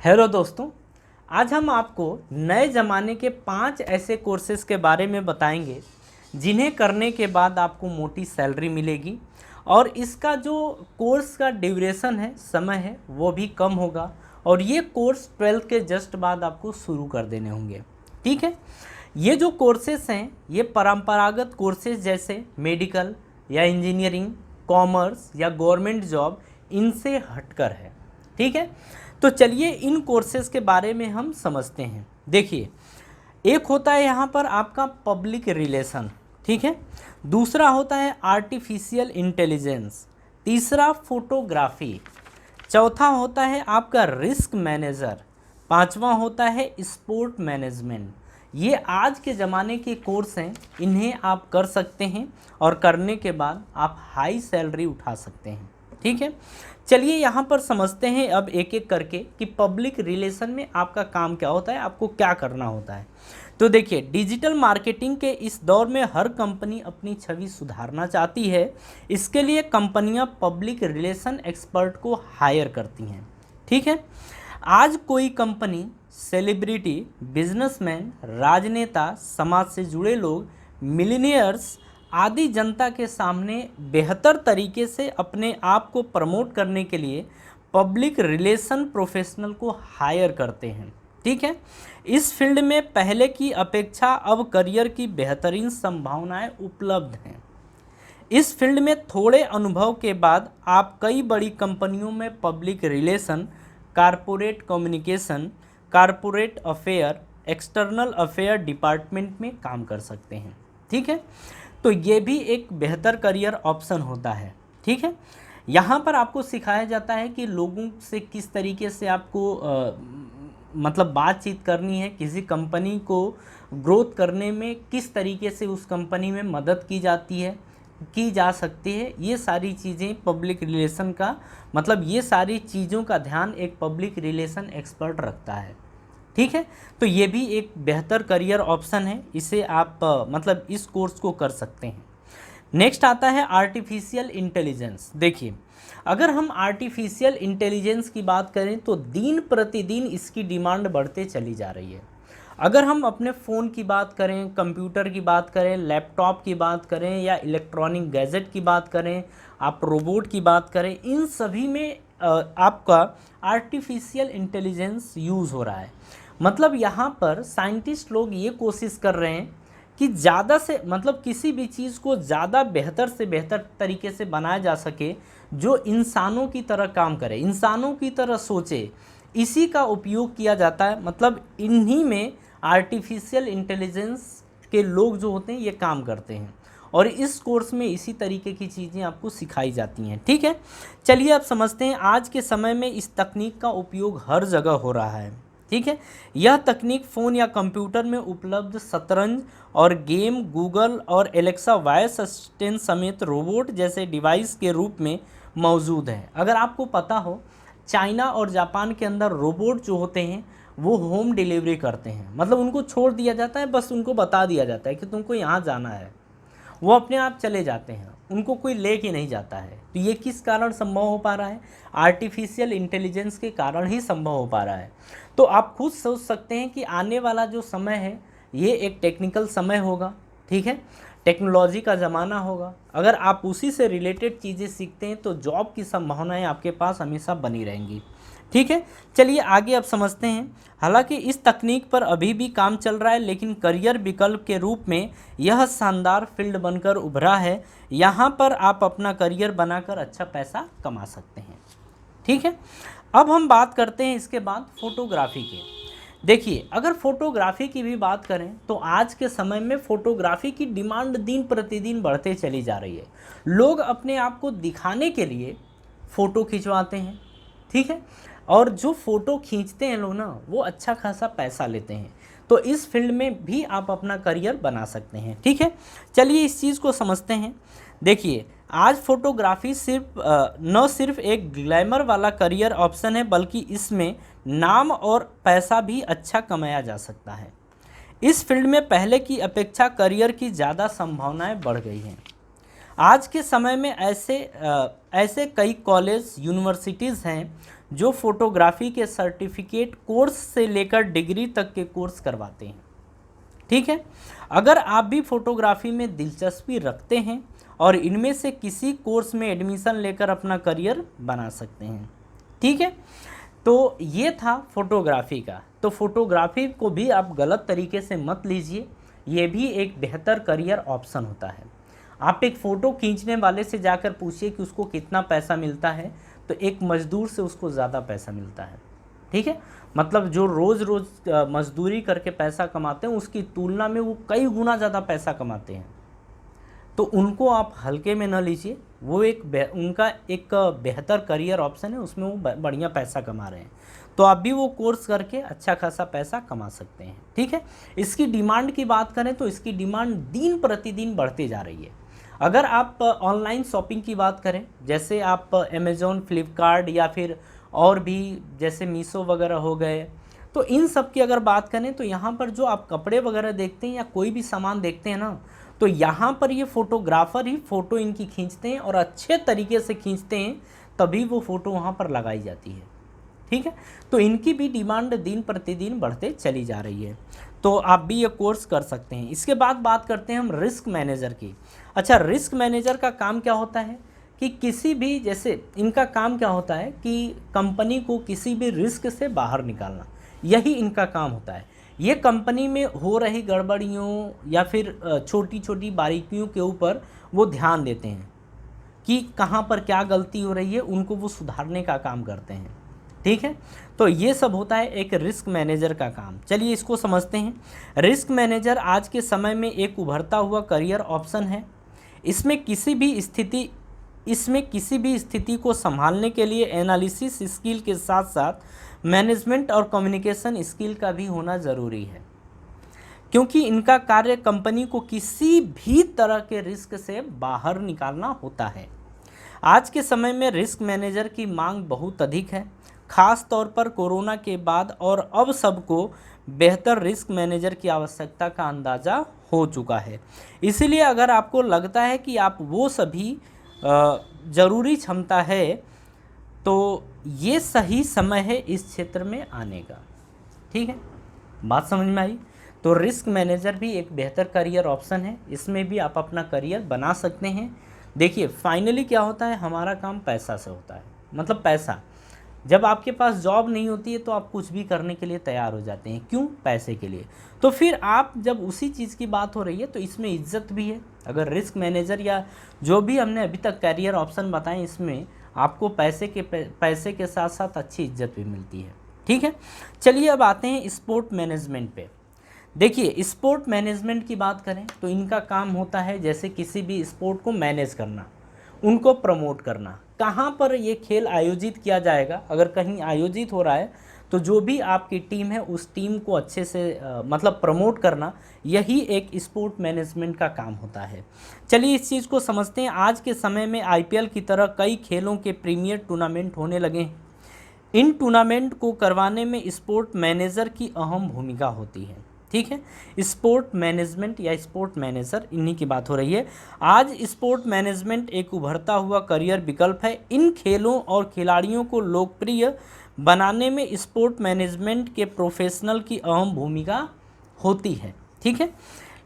Hello दोस्तों, आज हम आपको नए ज़माने के 5 ऐसे कोर्सेज के बारे में बताएंगे जिन्हें करने के बाद आपको मोटी सैलरी मिलेगी और इसका जो कोर्स का ड्यूरेशन है, समय है, वो भी कम होगा और ये कोर्स 12th के जस्ट बाद आपको शुरू कर देने होंगे। ठीक है, ये जो कोर्सेज हैं ये परंपरागत कोर्सेज जैसे मेडिकल या इंजीनियरिंग, कॉमर्स या गवर्नमेंट जॉब इनसे हटकर है। ठीक है, तो चलिए इन कोर्सेज के बारे में हम समझते हैं। देखिए, एक होता है यहाँ पर आपका पब्लिक रिलेशन, ठीक है, दूसरा होता है आर्टिफिशियल इंटेलिजेंस, तीसरा फोटोग्राफी, चौथा होता है आपका रिस्क मैनेजर, पांचवा होता है स्पोर्ट मैनेजमेंट। ये आज के ज़माने के कोर्स हैं, इन्हें आप कर सकते हैं और करने के बाद आप हाई सैलरी उठा सकते हैं। ठीक है, चलिए यहाँ पर समझते हैं अब एक एक करके कि पब्लिक रिलेशन में आपका काम क्या होता है, आपको क्या करना होता है। तो देखिए, डिजिटल मार्केटिंग के इस दौर में हर कंपनी अपनी छवि सुधारना चाहती है। इसके लिए कंपनियां पब्लिक रिलेशन एक्सपर्ट को हायर करती हैं। ठीक है, आज कोई कंपनी सेलिब्रिटी, बिजनेसमैन, राजनेता, समाज से जुड़े लोग, मिलीनियर्स आदि जनता के सामने बेहतर तरीके से अपने आप को प्रमोट करने के लिए पब्लिक रिलेशन प्रोफेशनल को हायर करते हैं। ठीक है, इस फील्ड में पहले की अपेक्षा अब करियर की बेहतरीन संभावनाएं उपलब्ध हैं। इस फील्ड में थोड़े अनुभव के बाद आप कई बड़ी कंपनियों में public relation, corporate communication, corporate affair, external affair department में काम कर सकते हैं। ठीक है, तो ये भी एक बेहतर करियर ऑप्शन होता है। ठीक है, यहाँ पर आपको सिखाया जाता है कि लोगों से किस तरीके से आपको मतलब बातचीत करनी है, किसी कंपनी को ग्रोथ करने में किस तरीके से उस कंपनी में मदद की जा सकती है। ये सारी चीज़ें पब्लिक रिलेशन का मतलब ये सारी चीज़ों का ध्यान एक पब्लिक रिलेशन एक्सपर्ट रखता है। ठीक है, तो ये भी एक बेहतर करियर ऑप्शन है, इसे आप मतलब इस कोर्स को कर सकते हैं। नेक्स्ट आता है आर्टिफिशियल इंटेलिजेंस। देखिए, अगर हम आर्टिफिशियल इंटेलिजेंस की बात करें तो दिन प्रतिदिन इसकी डिमांड बढ़ते चली जा रही है। अगर हम अपने फ़ोन की बात करें, कंप्यूटर की बात करें, लैपटॉप की बात करें या इलेक्ट्रॉनिक गैजेट की बात करें, आप रोबोट की बात करें, इन सभी में आपका आर्टिफिशियल इंटेलिजेंस यूज़ हो रहा है। मतलब यहाँ पर साइंटिस्ट लोग ये कोशिश कर रहे हैं कि ज़्यादा से मतलब किसी भी चीज़ को ज़्यादा बेहतर से बेहतर तरीके से बनाया जा सके, जो इंसानों की तरह काम करे, इंसानों की तरह सोचे, इसी का उपयोग किया जाता है। मतलब इन्हीं में आर्टिफिशियल इंटेलिजेंस के लोग जो होते हैं ये काम करते हैं और इस कोर्स में इसी तरीके की चीज़ें आपको सिखाई जाती हैं। ठीक है, चलिए अब समझते हैं। आज के समय में इस तकनीक का उपयोग हर जगह हो रहा है। ठीक है, यह तकनीक फ़ोन या कंप्यूटर में उपलब्ध शतरंज और गेम, गूगल और एलेक्सा वॉइस असिस्टेंट समेत रोबोट जैसे डिवाइस के रूप में मौजूद है। अगर आपको पता हो, चाइना और जापान के अंदर रोबोट जो होते हैं वो होम डिलीवरी करते हैं। मतलब उनको छोड़ दिया जाता है, बस उनको बता दिया जाता है कि तुमको यहाँ जाना है, वो अपने आप चले जाते हैं, उनको कोई ले के नहीं जाता है। तो ये किस कारण संभव हो पा रहा है? आर्टिफिशियल इंटेलिजेंस के कारण ही संभव हो पा रहा है। तो आप खुद सोच सकते हैं कि आने वाला जो समय है ये एक टेक्निकल समय होगा। ठीक है, टेक्नोलॉजी का ज़माना होगा। अगर आप उसी से रिलेटेड चीज़ें सीखते हैं तो जॉब की संभावनाएं आपके पास हमेशा बनी रहेंगी। ठीक है, चलिए आगे अब समझते हैं। हालांकि इस तकनीक पर अभी भी काम चल रहा है, लेकिन करियर विकल्प के रूप में यह शानदार फील्ड बनकर उभरा है। यहाँ पर आप अपना करियर बनाकर अच्छा पैसा कमा सकते हैं। ठीक है, अब हम बात करते हैं इसके बाद फोटोग्राफी के। देखिए, अगर फोटोग्राफी की भी बात करें तो आज के समय में फ़ोटोग्राफी की डिमांड दिन प्रतिदिन बढ़ते चली जा रही है। लोग अपने आप को दिखाने के लिए फ़ोटो खिंचवाते हैं। ठीक है, और जो फ़ोटो खींचते हैं लोग ना, वो अच्छा खासा पैसा लेते हैं। तो इस फील्ड में भी आप अपना करियर बना सकते हैं। ठीक है, चलिए इस चीज़ को समझते हैं। देखिए, आज फोटोग्राफी न सिर्फ एक ग्लैमर वाला करियर ऑप्शन है, बल्कि इसमें नाम और पैसा भी अच्छा कमाया जा सकता है। इस फील्ड में पहले की अपेक्षा करियर की ज़्यादा संभावनाएं बढ़ गई हैं। आज के समय में ऐसे कई कॉलेज, यूनिवर्सिटीज़ हैं जो फोटोग्राफी के सर्टिफिकेट कोर्स से लेकर डिग्री तक के कोर्स करवाते हैं। ठीक है, अगर आप भी फोटोग्राफी में दिलचस्पी रखते हैं और इनमें से किसी कोर्स में एडमिशन लेकर अपना करियर बना सकते हैं। ठीक है, तो ये था फोटोग्राफी का। तो फोटोग्राफी को भी आप गलत तरीके से मत लीजिए, ये भी एक बेहतर करियर ऑप्शन होता है। आप एक फ़ोटो खींचने वाले से जाकर पूछिए कि उसको कितना पैसा मिलता है, तो एक मज़दूर से उसको ज़्यादा पैसा मिलता है। ठीक है, मतलब जो रोज़ रोज़ मजदूरी करके पैसा कमाते हैं उसकी तुलना में वो कई गुना ज़्यादा पैसा कमाते हैं। तो उनको आप हल्के में न लीजिए, वो उनका एक बेहतर करियर ऑप्शन है, उसमें वो बढ़िया पैसा कमा रहे हैं। तो आप भी वो कोर्स करके अच्छा खासा पैसा कमा सकते हैं। ठीक है, इसकी डिमांड की बात करें तो इसकी डिमांड दिन प्रतिदिन बढ़ती जा रही है। अगर आप ऑनलाइन शॉपिंग की बात करें, जैसे आप अमेज़ॉन, फ्लिपकार्ट या फिर और भी जैसे मीशो वगैरह हो गए, तो इन सब की अगर बात करें तो यहाँ पर जो आप कपड़े वगैरह देखते हैं या कोई भी सामान देखते हैं ना, तो यहाँ पर ये फ़ोटोग्राफ़र ही फ़ोटो इनकी खींचते हैं और अच्छे तरीके से खींचते हैं, तभी वो फ़ोटो वहाँ पर लगाई जाती है। ठीक है, तो इनकी भी डिमांड दिन प्रतिदिन बढ़ते चली जा रही है। तो आप भी ये कोर्स कर सकते हैं। इसके बाद बात करते हैं हम रिस्क मैनेजर की। अच्छा, रिस्क मैनेजर का काम क्या होता है कि किसी भी, जैसे इनका काम क्या होता है कि कंपनी को किसी भी रिस्क से बाहर निकालना, यही इनका काम होता है। ये कंपनी में हो रही गड़बड़ियों या फिर छोटी छोटी बारीकियों के ऊपर वो ध्यान देते हैं कि कहाँ पर क्या गलती हो रही है, उनको वो सुधारने का काम करते हैं। ठीक है, तो ये सब होता है एक रिस्क मैनेजर का काम। चलिए इसको समझते हैं। रिस्क मैनेजर आज के समय में एक उभरता हुआ करियर ऑप्शन है। इसमें किसी भी स्थिति को संभालने के लिए एनालिसिस स्किल के साथ साथ मैनेजमेंट और कम्युनिकेशन स्किल का भी होना ज़रूरी है, क्योंकि इनका कार्य कंपनी को किसी भी तरह के रिस्क से बाहर निकालना होता है। आज के समय में रिस्क मैनेजर की मांग बहुत अधिक है, खास तौर पर कोरोना के बाद, और अब सबको बेहतर रिस्क मैनेजर की आवश्यकता का अंदाज़ा हो चुका है। इसीलिए अगर आपको लगता है कि आप वो सभी ज़रूरी क्षमता है, तो ये सही समय है इस क्षेत्र में आने का। ठीक है, बात समझ में आई? तो रिस्क मैनेजर भी एक बेहतर करियर ऑप्शन है, इसमें भी आप अपना करियर बना सकते हैं। देखिए फाइनली क्या होता है, हमारा काम पैसा से होता है। मतलब पैसा, जब आपके पास जॉब नहीं होती है तो आप कुछ भी करने के लिए तैयार हो जाते हैं। क्यों? पैसे के लिए। तो फिर आप जब उसी चीज़ की बात हो रही है तो इसमें इज्जत भी है। अगर रिस्क मैनेजर या जो भी हमने अभी तक करियर ऑप्शन बताए, इसमें आपको पैसे के साथ साथ अच्छी इज्जत भी मिलती है। ठीक है, चलिए अब आते हैं स्पोर्ट मैनेजमेंट पे। देखिए स्पोर्ट मैनेजमेंट की बात करें तो इनका काम होता है जैसे किसी भी स्पोर्ट को मैनेज करना, उनको प्रमोट करना। कहाँ पर ये खेल आयोजित किया जाएगा, अगर कहीं आयोजित हो रहा है तो जो भी आपकी टीम है उस टीम को अच्छे से मतलब प्रमोट करना, यही एक स्पोर्ट मैनेजमेंट का काम होता है। चलिए इस चीज़ को समझते हैं। आज के समय में आईपीएल की तरह कई खेलों के प्रीमियर टूर्नामेंट होने लगे हैं। इन टूर्नामेंट को करवाने में स्पोर्ट मैनेजर की अहम भूमिका होती है। ठीक है, स्पोर्ट मैनेजमेंट या स्पोर्ट मैनेजर, इन्हीं की बात हो रही है। आज स्पोर्ट मैनेजमेंट एक उभरता हुआ करियर विकल्प है। इन खेलों और खिलाड़ियों को लोकप्रिय बनाने में स्पोर्ट मैनेजमेंट के प्रोफेशनल की अहम भूमिका होती है। ठीक है,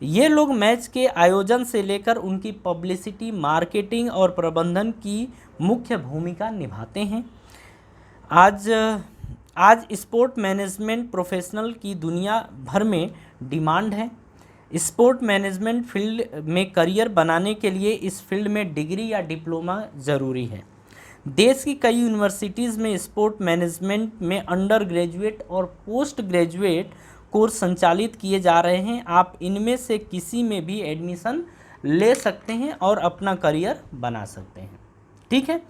ये लोग मैच के आयोजन से लेकर उनकी पब्लिसिटी, मार्केटिंग और प्रबंधन की मुख्य भूमिका निभाते हैं। आज स्पोर्ट मैनेजमेंट प्रोफेशनल की दुनिया भर में डिमांड है। स्पोर्ट मैनेजमेंट फील्ड में करियर बनाने के लिए इस फील्ड में डिग्री या डिप्लोमा ज़रूरी है। देश की कई यूनिवर्सिटीज़ में स्पोर्ट मैनेजमेंट में अंडर ग्रेजुएट और पोस्ट ग्रेजुएट कोर्स संचालित किए जा रहे हैं। आप इनमें से किसी में भी एडमिशन ले सकते हैं और अपना करियर बना सकते हैं। ठीक है,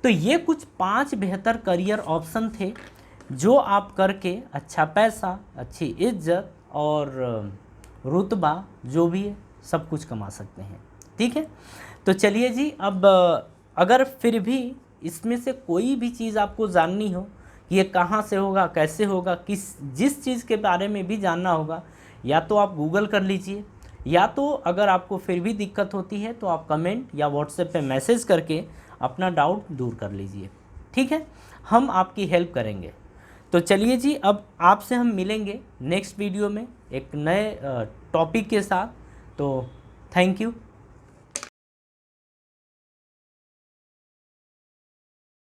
तो ये कुछ 5 बेहतर करियर ऑप्शन थे जो आप करके अच्छा पैसा, अच्छी इज्जत और रुतबा जो भी है सब कुछ कमा सकते हैं। ठीक है, तो चलिए जी, अब अगर फिर भी इसमें से कोई भी चीज़ आपको जाननी हो कि ये कहाँ से होगा, कैसे होगा, जिस चीज़ के बारे में भी जानना होगा, या तो आप गूगल कर लीजिए, या तो अगर आपको फिर भी दिक्कत होती है तो आप कमेंट या व्हाट्सएप पे मैसेज करके अपना डाउट दूर कर लीजिए। ठीक है, हम आपकी हेल्प करेंगे। तो चलिए जी, अब आपसे हम मिलेंगे नेक्स्ट वीडियो में एक नए टॉपिक के साथ। तो थैंक यू।